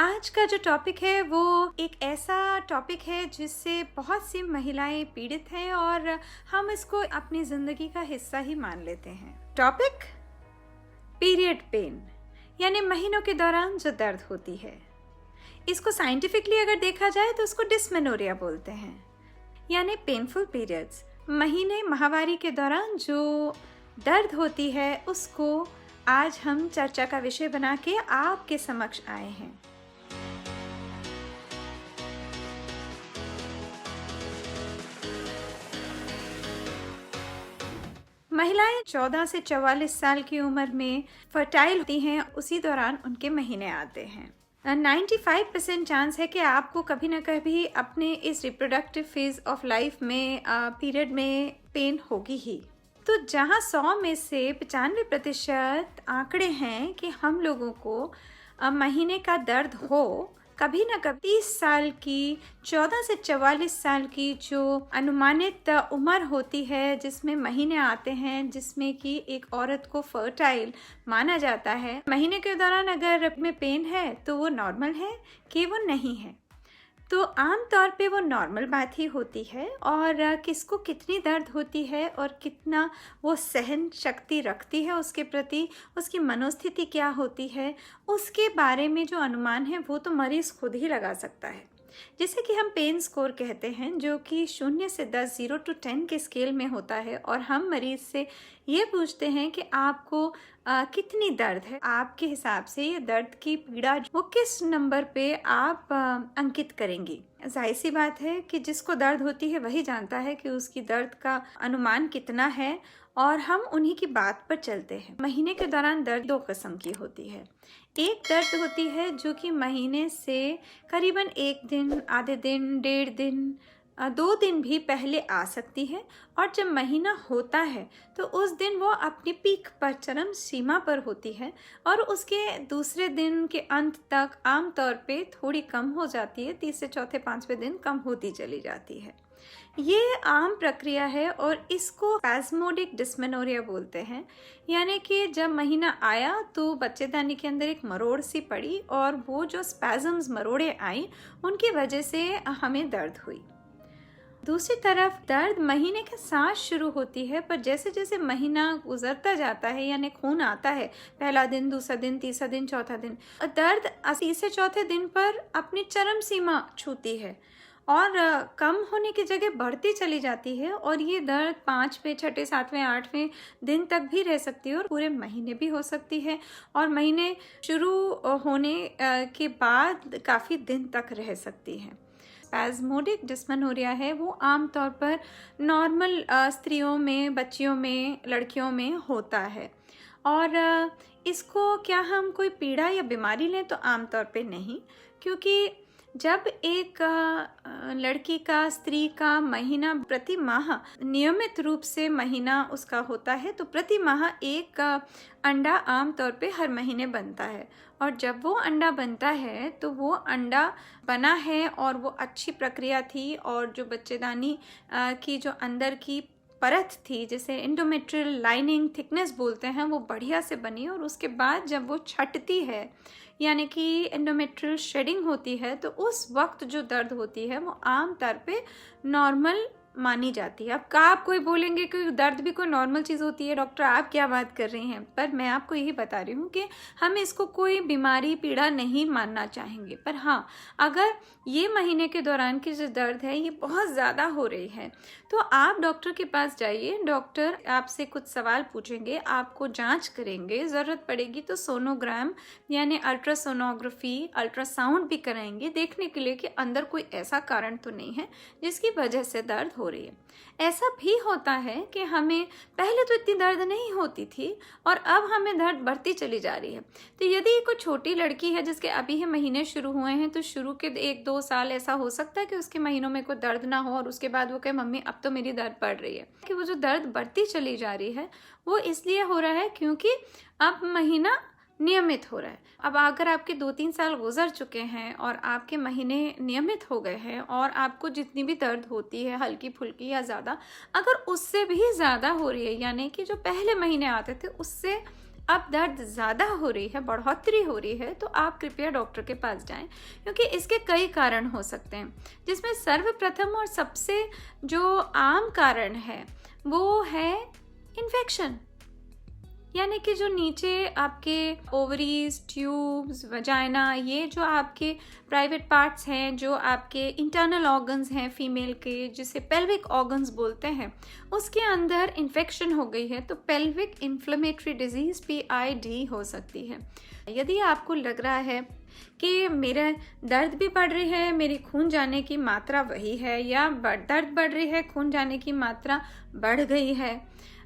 आज का जो टॉपिक है वो एक ऐसा टॉपिक है जिससे बहुत सी महिलाएं पीड़ित हैं और हम इसको अपनी ज़िंदगी का हिस्सा ही मान लेते हैं। टॉपिक पीरियड पेन, यानी महीनों के दौरान जो दर्द होती है। इसको साइंटिफिकली अगर देखा जाए तो उसको डिस्मेनोरिया बोलते हैं, यानी पेनफुल पीरियड्स। महीने माहवारी के दौरान जो दर्द होती है उसको आज हम चर्चा का विषय बना के आपके समक्ष आए हैं। महिलाएं 14 से 44 साल की उम्र में फर्टाइल होती हैं, उसी दौरान उनके महीने आते हैं। 95% चांस है कि आपको कभी ना कभी अपने इस रिप्रोडक्टिव फेज ऑफ लाइफ में पीरियड में पेन होगी ही। तो जहां 100 में से 95% आंकड़े हैं कि हम लोगों को महीने का दर्द हो, कभी ना कभी 30 साल की 14 से 44 साल की जो अनुमानित उम्र होती है जिसमें महीने आते हैं, जिसमें कि एक औरत को फर्टाइल माना जाता है, महीने के दौरान अगर में पेन है तो वो नॉर्मल है कि वो नहीं है। तो आम तौर पे वो नॉर्मल बात ही होती है और किसको कितनी दर्द होती है और कितना वो सहन शक्ति रखती है उसके प्रति, उसकी मनोस्थिति क्या होती है, उसके बारे में जो अनुमान है वो तो मरीज़ खुद ही लगा सकता है। जिसे कि हम पेन स्कोर कहते हैं, जो कि 0 से 10 0 to 10 के स्केल में होता है और हम मरीज़ से ये पूछते हैं कि आपको कितनी दर्द है। आपके हिसाब से ये दर्द की पीड़ा वो किस नंबर पे आप अंकित करेंगी। जाहिर सी बात है कि जिसको दर्द होती है वही जानता है कि उसकी दर्द का अनुमान कितना है और हम उन्हीं की बात पर चलते हैं। महीने के दौरान दर्द 2 किस्म की होती है। एक दर्द होती है जो कि महीने से करीबन 1 दिन, आधे दिन, 1.5 दिन, 2 दिन भी पहले आ सकती है और जब महीना होता है तो उस दिन वो अपनी पीक पर, चरम सीमा पर होती है और उसके दूसरे दिन के अंत तक आमतौर पे थोड़ी कम हो जाती है। 3 से चौथे 5वें दिन कम होती चली जाती है। ये आम प्रक्रिया है और इसको स्पैज़मोडिक डिस्मेनोरिया बोलते हैं, यानी कि जब महीना आया तो बच्चेदानी के अंदर एक मरोड़ सी पड़ी और वो जो स्पैज़म्स, मरोड़े आई, उनकी वजह से हमें दर्द हुई। दूसरी तरफ दर्द महीने के साथ शुरू होती है, पर जैसे जैसे महीना गुजरता जाता है, यानी खून आता है, पहला दिन, दूसरा दिन, तीसरा दिन, चौथा दिन, दर्द 80 से चौथे दिन पर अपनी चरम सीमा छूती है और कम होने की जगह बढ़ती चली जाती है और ये दर्द 5वें, 6ठे, 7वें, 8वें दिन तक भी रह सकती है और पूरे महीने भी हो सकती है और महीने शुरू होने के बाद काफ़ी दिन तक रह सकती है। स्पैज़मोडिक डिस्मेनोरिया है वो आमतौर पर नॉर्मल स्त्रियों में, बच्चियों में, लड़कियों में होता है और इसको क्या हम कोई पीड़ा या बीमारी लें तो आमतौर पे नहीं, क्योंकि जब एक लड़की का, स्त्री का महीना प्रति माह नियमित रूप से महीना उसका होता है तो प्रति माह एक अंडा आमतौर पे हर महीने बनता है और जब वो अंडा बनता है तो वो अंडा बना है और वो अच्छी प्रक्रिया थी और जो बच्चेदानी की जो अंदर की परत थी, जिसे एंडोमेट्रियल लाइनिंग थिकनेस बोलते हैं, वो बढ़िया से बनी और उसके बाद जब वो छटती है, यानी कि एंडोमेट्रियल शेडिंग होती है, तो उस वक्त जो दर्द होती है वो आम तौर पे नॉर्मल मानी जाती है। अब आप कोई बोलेंगे कि दर्द भी कोई नॉर्मल चीज़ होती है, डॉक्टर आप क्या बात कर रही हैं, पर मैं आपको यही बता रही हूँ कि हम इसको कोई बीमारी, पीड़ा नहीं मानना चाहेंगे। पर हाँ, अगर ये महीने के दौरान की जो दर्द है ये बहुत ज़्यादा हो रही है तो आप डॉक्टर के पास जाइए। डॉक्टर आपसे कुछ सवाल पूछेंगे, आपको जांच करेंगे, ज़रूरत पड़ेगी तो सोनोग्राम यानी अल्ट्रासोनोग्राफी, अल्ट्रासाउंड भी कराएंगे, देखने के लिए कि अंदर कोई ऐसा कारण तो नहीं है जिसकी वजह से दर्द हो रही है। ऐसा भी होता है कि हमें पहले तो इतनी दर्द नहीं होती थी और अब हमें दर्द बढ़ती चली जा रही है। तो यदि कोई छोटी लड़की है जिसके अभी ही महीने शुरू हुए हैं तो शुरू के 1-2 साल ऐसा हो सकता है कि उसके महीनों में कोई दर्द ना हो और उसके बाद वो कहे मम्मी अब तो मेरी दर्द बढ़ रही है। कि वो जो दर्द बढ़ती चली जा रही है वो इसलिए हो रहा है क्योंकि अब महीना नियमित हो रहा है। अब अगर आपके 2-3 साल गुजर चुके हैं और आपके महीने नियमित हो गए हैं और आपको जितनी भी दर्द होती है, हल्की फुल्की या ज़्यादा, अगर उससे भी ज़्यादा हो रही है, यानी कि जो पहले महीने आते थे उससे अब दर्द ज़्यादा हो रही है, बढ़ोतरी हो रही है, तो आप कृपया डॉक्टर के पास जाएं, क्योंकि इसके कई कारण हो सकते हैं, जिसमें सर्वप्रथम और सबसे जो आम कारण है वो है इन्फेक्शन। यानी कि जो नीचे आपके ओवरीज, ट्यूब्स, वजाइना, ये जो आपके प्राइवेट पार्ट्स हैं, जो आपके इंटरनल ऑर्गन्स हैं फीमेल के, जिसे पेल्विक ऑर्गन्स बोलते हैं, उसके अंदर इन्फेक्शन हो गई है तो पेल्विक इन्फ्लेमेटरी डिजीज PID हो सकती है। यदि आपको लग रहा है कि मेरा दर्द भी बढ़ रही है, मेरी खून जाने की मात्रा वही है, या दर्द बढ़ रही है, खून जाने की मात्रा बढ़ गई है,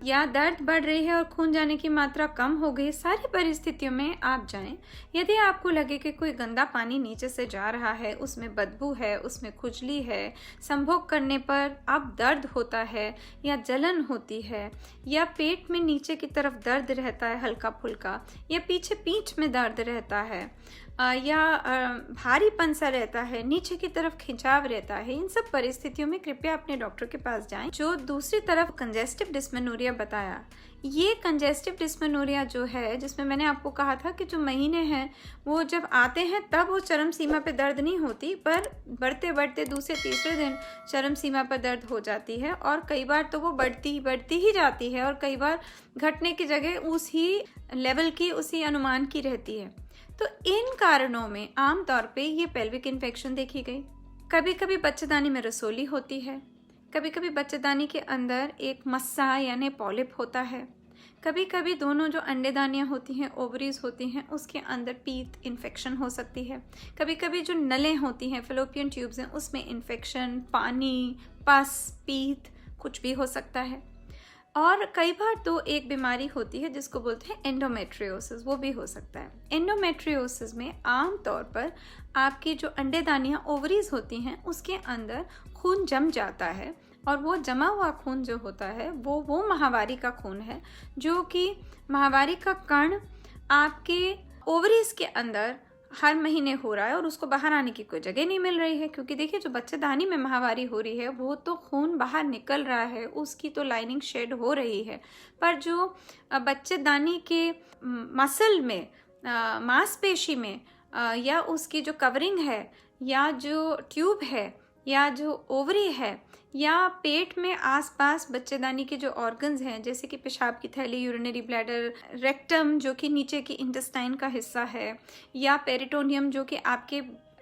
या दर्द बढ़ रही है और खून जाने की मात्रा कम हो गई, सारी परिस्थितियों में आप जाएं। यदि आपको लगे कि कोई गंदा पानी नीचे से जा रहा है, उसमें बदबू है, उसमें खुजली है, संभोग करने पर अब दर्द होता है या जलन होती है, या पेट में नीचे की तरफ दर्द रहता है हल्का फुल्का, या पीछे पीठ में दर्द रहता है, या भारीपन सा रहता है, नीचे की तरफ खिंचाव रहता है, इन सब परिस्थितियों में कृपया अपने डॉक्टर के पास जाएं। जो दूसरी तरफ कंजेस्टिव डिस्मेनोरिया बताया, ये कंजेस्टिव डिस्मेनोरिया जो है, जिसमें मैंने आपको कहा था कि जो महीने हैं वो जब आते हैं तब वो चरम सीमा पे दर्द नहीं होती, पर बढ़ते बढ़ते दूसरे तीसरे दिन चरम सीमा पर दर्द हो जाती है, और कई बार तो वो बढ़ती ही जाती है, और कई बार घटने की जगह उसी लेवल की, उसी अनुमान की रहती है। तो इन कारणों में आमतौर पे ये पेल्विक इन्फेक्शन देखी गई। कभी कभी बच्चेदानी में रसोली होती है, कभी कभी बच्चेदानी के अंदर एक मस्सा यानी पॉलिप होता है, कभी कभी दोनों जो अंडेदानियाँ होती हैं, ओवरीज होती हैं, उसके अंदर पीत इन्फेक्शन हो सकती है, कभी कभी जो नलें होती हैं, फेलोपियन ट्यूब्स हैं, उसमें इन्फेक्शन, पानी, पस, पीत कुछ भी हो सकता है। और कई बार तो एक बीमारी होती है जिसको बोलते हैं एंडोमेट्रियोसिस, वो भी हो सकता है। एंडोमेट्रियोसिस में आम तौर पर आपकी जो अंडेदानियाँ, ओवरीज होती हैं, उसके अंदर खून जम जाता है, और वो जमा हुआ खून जो होता है वो माहवारी का खून है, जो कि माहवारी का कण आपके ओवरीज के अंदर हर महीने हो रहा है, और उसको बाहर आने की कोई जगह नहीं मिल रही है, क्योंकि देखिए जो बच्चेदानी में माहवारी हो रही है वो तो खून बाहर निकल रहा है, उसकी तो लाइनिंग शेड हो रही है, पर जो बच्चेदानी के मसल में, मांसपेशी में, या उसकी जो कवरिंग है, या जो ट्यूब है, या जो ओवरी है, या पेट में आसपास बच्चेदानी के जो ऑर्गन्स हैं, जैसे कि पेशाब की थैली, यूरिनरी ब्लैडर, रेक्टम जो कि नीचे की इंटेस्टाइन का हिस्सा है, या पेरिटोनियम जो कि आपके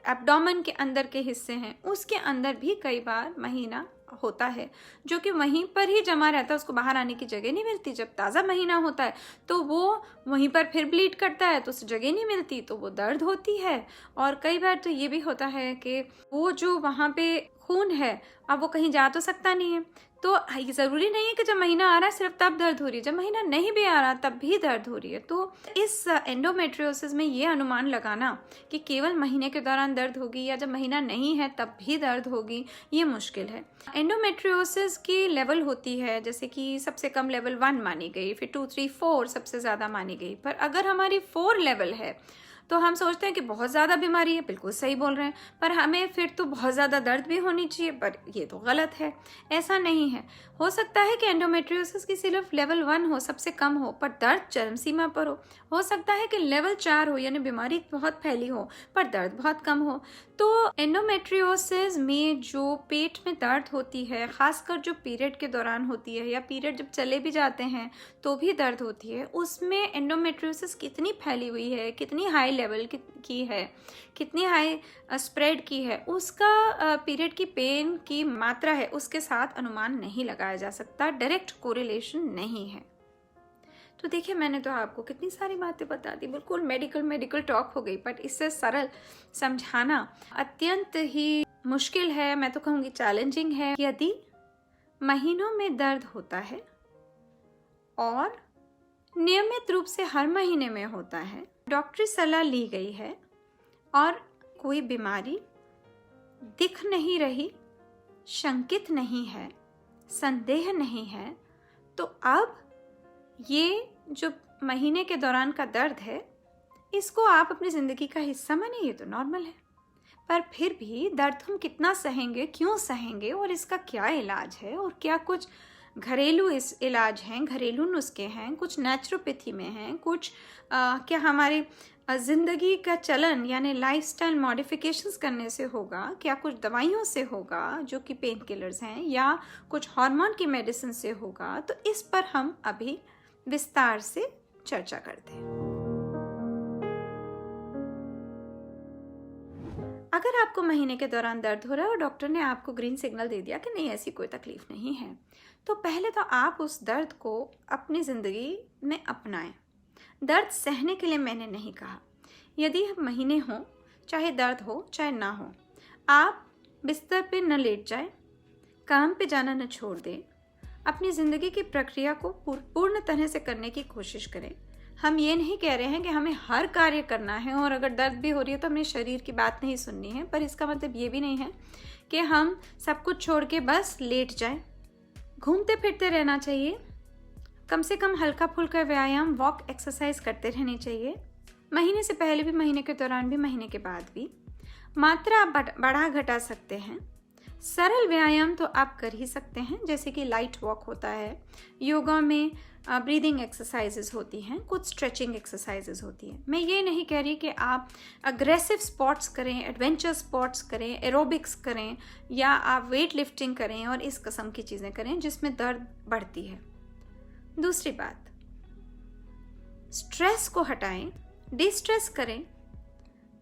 एब्डोमेन के अंदर के हिस्से हैं, उसके अंदर भी कई बार महीना होता है, जो कि वहीं पर ही जमा रहता है, उसको बाहर आने की जगह नहीं मिलती। जब ताज़ा महीना होता है तो वो वहीं पर फिर ब्लीड करता है, तो उस जगह नहीं मिलती, तो वो दर्द होती है। और कई बार तो ये भी होता है कि वो जो वहाँ पे खून है, अब वो कहीं जा तो सकता नहीं है, तो ये ज़रूरी नहीं है कि जब महीना आ रहा है सिर्फ तब दर्द हो रही है, जब महीना नहीं भी आ रहा तब भी दर्द हो रही है। तो इस एंडोमेट्रियोसिस में ये अनुमान लगाना कि केवल महीने के दौरान दर्द होगी या जब महीना नहीं है तब भी दर्द होगी, ये मुश्किल है। एंडोमेट्रियोसिस की लेवल होती है, जैसे कि सबसे कम लेवल 1 मानी गई, फिर 2, 3, 4 सबसे ज़्यादा मानी गई, पर अगर हमारी 4 लेवल है तो हम सोचते हैं कि बहुत ज़्यादा बीमारी है। बिल्कुल सही बोल रहे हैं, पर हमें फिर तो बहुत ज़्यादा दर्द भी होनी चाहिए, पर ये तो गलत है, ऐसा नहीं है। हो सकता है कि एंडोमेट्रियोसिस की सिर्फ लेवल 1 हो, सबसे कम हो, पर दर्द चरम सीमा पर हो सकता है कि लेवल 4 हो, यानी बीमारी बहुत फैली हो पर दर्द बहुत कम हो। तो एंडोमेट्रियोसिस में जो पेट में दर्द होती है, खासकर जो पीरियड के दौरान होती है, या पीरियड जब चले भी जाते हैं तो भी दर्द होती है, उसमें एंडोमेट्रियोसिस कितनी फैली हुई है, कितनी हाई लेवल की है, कितनी हाई स्प्रेड की है, उसका पीरियड की पेन की मात्रा है उसके साथ अनुमान नहीं लगाया जा सकता, डायरेक्ट कोरिलेशन नहीं है। तो देखिए, मैंने तो आपको कितनी सारी बातें बता दी, बिल्कुल मेडिकल टॉक हो गई, बट इससे सरल समझाना अत्यंत ही मुश्किल है, मैं तो कहूँगी चैलेंजिंग है। यदि महीनों में दर्द होता है और नियमित रूप से हर महीने में होता है, डॉक्टरी सलाह ली गई है और कोई बीमारी दिख नहीं रही, शंकित नहीं है, संदेह नहीं है, तो अब ये जो महीने के दौरान का दर्द है, इसको आप अपनी ज़िंदगी का हिस्सा मानिए, ये तो नॉर्मल है। पर फिर भी दर्द हम कितना सहेंगे, क्यों सहेंगे, और इसका क्या इलाज है, और क्या कुछ घरेलू इस इलाज हैं, घरेलू नुस्खे हैं, कुछ नेचुरोपैथी में हैं, कुछ क्या हमारे ज़िंदगी का चलन यानी लाइफस्टाइल मॉडिफिकेशंस करने से होगा, क्या कुछ दवाइयों से होगा जो कि पेन किलर्स हैं, या कुछ हार्मोन की मेडिसिन से होगा। तो इस पर हम अभी विस्तार से चर्चा करते हैं। अगर आपको महीने के दौरान दर्द हो रहा है और डॉक्टर ने आपको ग्रीन सिग्नल दे दिया कि नहीं ऐसी कोई तकलीफ नहीं है, तो पहले तो आप उस दर्द को अपनी ज़िंदगी में अपनाएं। दर्द सहने के लिए मैंने नहीं कहा। यदि महीने हो, चाहे दर्द हो चाहे ना हो, आप बिस्तर पे न लेट जाएं, काम पे जाना न छोड़ दें, अपनी ज़िंदगी की प्रक्रिया को पूर्ण तरह से करने की कोशिश करें। हम ये नहीं कह रहे हैं कि हमें हर कार्य करना है और अगर दर्द भी हो रही है तो हमें शरीर की बात नहीं सुननी है, पर इसका मतलब ये भी नहीं है कि हम सब कुछ छोड़ के बस लेट जाएं। घूमते फिरते रहना चाहिए, कम से कम हल्का फुल्का व्यायाम, वॉक, एक्सरसाइज करते रहनी चाहिए। महीने से पहले भी, महीने के दौरान भी, महीने के बाद भी। मात्रा आप बढ़ा घटा सकते हैं। सरल व्यायाम तो आप कर ही सकते हैं, जैसे कि लाइट वॉक होता है, योगा में ब्रीदिंग एक्सरसाइजेज होती हैं, कुछ स्ट्रेचिंग एक्सरसाइजेज होती हैं। मैं ये नहीं कह रही कि आप अग्रेसिव स्पोर्ट्स करें, एडवेंचर स्पोर्ट्स करें, एरोबिक्स करें, या आप वेट लिफ्टिंग करें और इस किस्म की चीज़ें करें जिसमें दर्द बढ़ती है। दूसरी बात, स्ट्रेस को हटाएं, डिस्ट्रेस करें,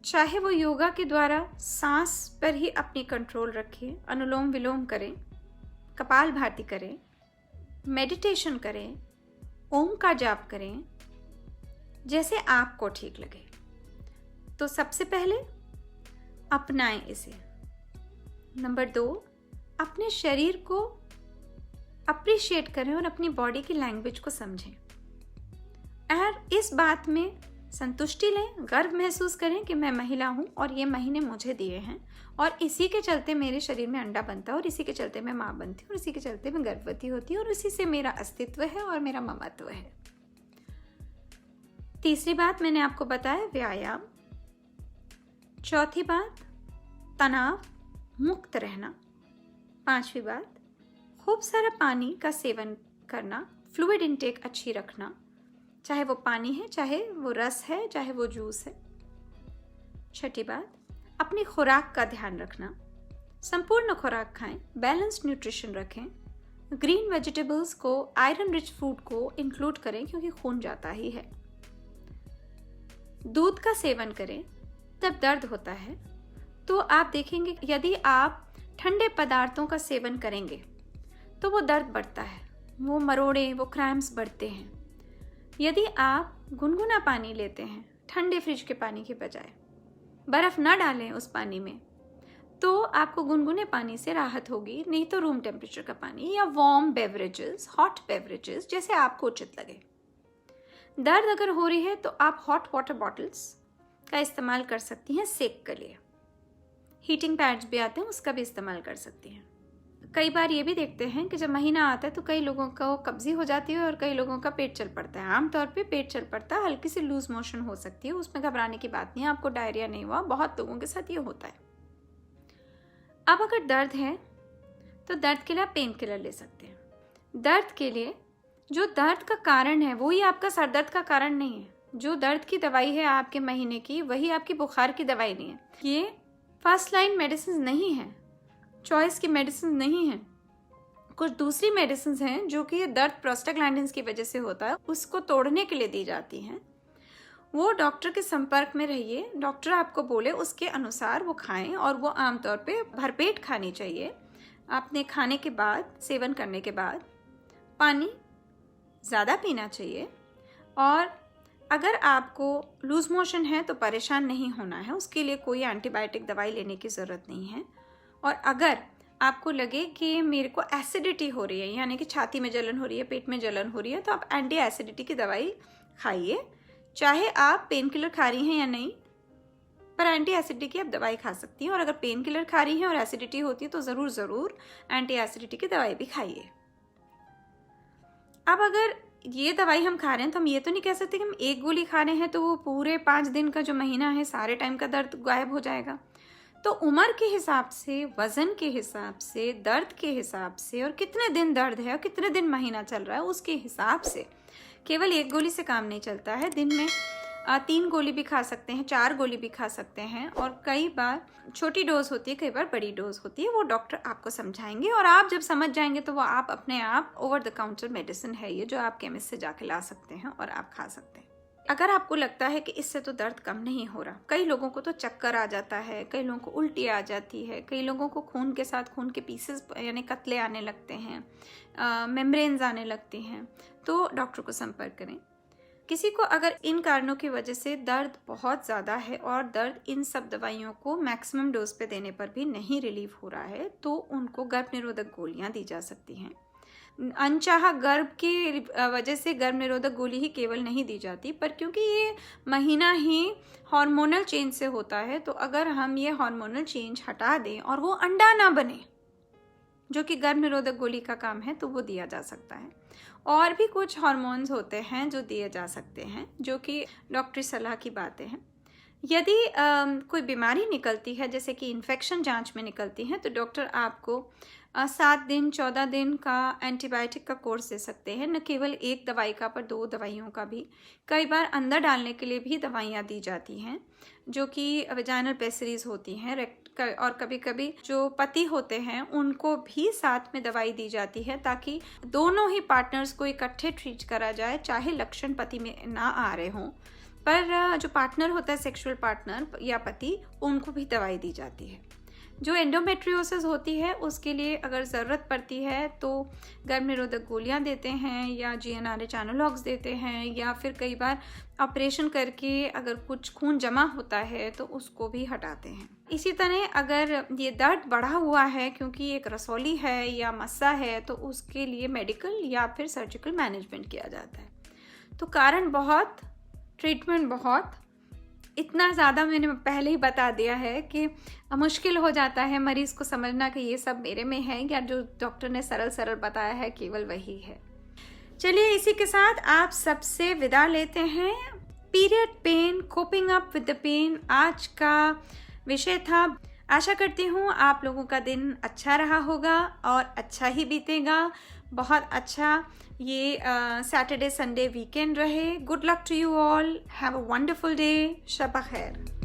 चाहे वो योगा के द्वारा सांस पर ही अपनी कंट्रोल रखें, अनुलोम विलोम करें, कपालभाति करें, मेडिटेशन करें, ओम का जाप करें, जैसे आपको ठीक लगे। तो सबसे पहले अपनाएं इसे। नंबर 2, अपने शरीर को अप्रिशिएट करें और अपनी बॉडी की लैंग्वेज को समझें और इस बात में संतुष्टि लें, गर्व महसूस करें कि मैं महिला हूं और ये महीने मुझे दिए हैं और इसी के चलते मेरे शरीर में अंडा बनता है और इसी के चलते मैं माँ बनती हूँ और इसी के चलते मैं गर्भवती होती हूँ और इसी से मेरा अस्तित्व है और मेरा ममत्व है। तीसरी बात मैंने आपको बताया, व्यायाम। चौथी बात, तनाव मुक्त रहना। पांचवी बात, खूब सारा पानी का सेवन करना, फ्लूइड इनटेक अच्छी रखना, चाहे वो पानी है, चाहे वो रस है, चाहे वो जूस है। छठी बात, अपनी खुराक का ध्यान रखना, संपूर्ण खुराक खाएं, बैलेंस्ड न्यूट्रिशन रखें, ग्रीन वेजिटेबल्स को, आयरन रिच फूड को इंक्लूड करें क्योंकि खून जाता ही है। दूध का सेवन करें। जब दर्द होता है तो आप देखेंगे यदि आप ठंडे पदार्थों का सेवन करेंगे तो वो दर्द बढ़ता है, वो मरोड़े, वो क्रैम्प्स बढ़ते हैं। यदि आप गुनगुना पानी लेते हैं ठंडे फ्रिज के पानी के बजाय, बर्फ ना डालें उस पानी में, तो आपको गुनगुने पानी से राहत होगी। नहीं तो रूम टेम्परेचर का पानी या वार्म बेवरेजेस, हॉट बेवरेजेस, जैसे आपको उचित लगे। दर्द अगर हो रही है तो आप हॉट वाटर बॉटल्स का इस्तेमाल कर सकती हैं सेक के लिए। हीटिंग पैड्स भी आते हैं, उसका भी इस्तेमाल कर सकती हैं। कई बार ये भी देखते हैं कि जब महीना आता है तो कई लोगों को कब्जी हो जाती है और कई लोगों का पेट चल पड़ता है। आमतौर पे पेट चल पड़ता है, हल्की सी लूज मोशन हो सकती है, उसमें घबराने की बात नहीं है, आपको डायरिया नहीं हुआ, बहुत लोगों के साथ ये होता है। अब अगर दर्द है तो दर्द के लिए आप पेन किलर ले सकते हैं। दर्द के लिए जो दर्द का कारण है वही आपका सर दर्द का कारण नहीं है। जो दर्द की दवाई है आपके महीने की, वही आपकी बुखार की दवाई नहीं है। ये फर्स्ट लाइन मेडिसिन नहीं है, चॉइस की मेडिसिन नहीं है। कुछ दूसरी मेडिसिन हैं जो कि दर्द प्रोस्टाग्लैंडिन्स की वजह से होता है, उसको तोड़ने के लिए दी जाती हैं। वो डॉक्टर के संपर्क में रहिए, डॉक्टर आपको बोले उसके अनुसार वो खाएं और वो आमतौर पे भरपेट खानी चाहिए। आपने खाने के बाद, सेवन करने के बाद पानी ज़्यादा पीना चाहिए। और अगर आपको लूज मोशन है तो परेशान नहीं होना है, उसके लिए कोई एंटीबायोटिक दवाई लेने की ज़रूरत नहीं है। और अगर आपको लगे कि मेरे को एसिडिटी हो रही है, यानी कि छाती में जलन हो रही है, पेट में जलन हो रही है, तो आप एंटी एसिडिटी की दवाई खाइए। चाहे आप पेन किलर खा रही हैं या नहीं, पर एंटी एसिडिटी की आप दवाई खा सकती हैं। और अगर पेन किलर खा रही हैं और एसिडिटी होती है तो ज़रूर एंटी एसिडिटी की दवाई भी खाइए। अब अगर ये दवाई हम खा रहे हैं तो हम ये तो नहीं कह सकते कि हम एक गोली खा रहे हैं तो वो पूरे 5 दिन का जो महीना है सारे टाइम का दर्द गायब हो जाएगा। तो उम्र के हिसाब से, वज़न के हिसाब से, दर्द के हिसाब से और कितने दिन दर्द है और कितने दिन महीना चल रहा है उसके हिसाब से केवल एक गोली से काम नहीं चलता है। दिन में 3 गोली भी खा सकते हैं, 4 गोली भी खा सकते हैं और कई बार छोटी डोज होती है, कई बार बड़ी डोज होती है। वो डॉक्टर आपको समझाएंगे और आप जब समझ जाएंगे तो वो आप अपने आप ओवर द काउंटर मेडिसिन है ये, जो आप केमिस्ट से जाके ला सकते हैं और आप खा सकते हैं। अगर आपको लगता है कि इससे तो दर्द कम नहीं हो रहा, कई लोगों को तो चक्कर आ जाता है, कई लोगों को उल्टी आ जाती है, कई लोगों को खून के साथ खून के पीसेस यानी कतले आने लगते हैं, मेम्ब्रेन्स आने लगती हैं, तो डॉक्टर को संपर्क करें। किसी को अगर इन कारणों की वजह से दर्द बहुत ज़्यादा है और दर्द इन सब दवाइयों को मैक्सिमम डोज पे देने पर भी नहीं रिलीव हो रहा है, तो उनको गर्भ निरोधक गोलियां दी जा सकती हैं। अनचाहा गर्भ की वजह से गर्भ निरोधक गोली ही केवल नहीं दी जाती, पर क्योंकि ये महीना ही हार्मोनल चेंज से होता है, तो अगर हम ये हार्मोनल चेंज हटा दें और वो अंडा ना बने, जो कि गर्भ निरोधक गोली का काम है, तो वो दिया जा सकता है। और भी कुछ हार्मोन्स होते हैं जो दिए जा सकते हैं, जो कि डॉक्टरी सलाह की बातें हैं। यदि कोई बीमारी निकलती है, जैसे कि इन्फेक्शन जांच में निकलती है, तो डॉक्टर आपको 7 दिन 14 दिन का एंटीबायोटिक का कोर्स दे सकते हैं, न केवल एक दवाई का पर 2 दवाइयों का भी। कई बार अंदर डालने के लिए भी दवाइयाँ दी जाती हैं, जो कि वेजाइनल पेसरीज होती हैं, और कभी कभी जो पति होते हैं उनको भी साथ में दवाई दी जाती है, ताकि दोनों ही पार्टनर्स को इकट्ठे ट्रीट करा जाए, चाहे लक्षण पति में ना आ रहे हों, पर जो पार्टनर होता है, सेक्सुअल पार्टनर या पति, उनको भी दवाई दी जाती है। जो एंडोमेट्रियोसिस होती है उसके लिए अगर ज़रूरत पड़ती है तो गर्भ निरोधक गोलियां देते हैं या GnRH एनालॉग्स देते हैं, या फिर कई बार ऑपरेशन करके अगर कुछ खून जमा होता है तो उसको भी हटाते हैं। इसी तरह अगर ये दर्द बढ़ा हुआ है क्योंकि एक रसौली है या मस्सा है, तो उसके लिए मेडिकल या फिर सर्जिकल मैनेजमेंट किया जाता है। तो कारण बहुत, ट्रीटमेंट बहुत, इतना ज़्यादा मैंने पहले ही बता दिया है कि मुश्किल हो जाता है मरीज़ को समझना कि ये सब मेरे में है, या जो डॉक्टर ने सरल सरल बताया है केवल वही है। चलिए, इसी के साथ आप सबसे विदा लेते हैं। Period pain, coping up with the pain आज का विषय था। आशा करती हूँ आप लोगों का दिन अच्छा रहा होगा और अच्छा ही बीतेगा। बहुत अच्छा ये सैटरडे संडे वीकेंड रहे। Good luck to you all, have a wonderful day. शब खैर।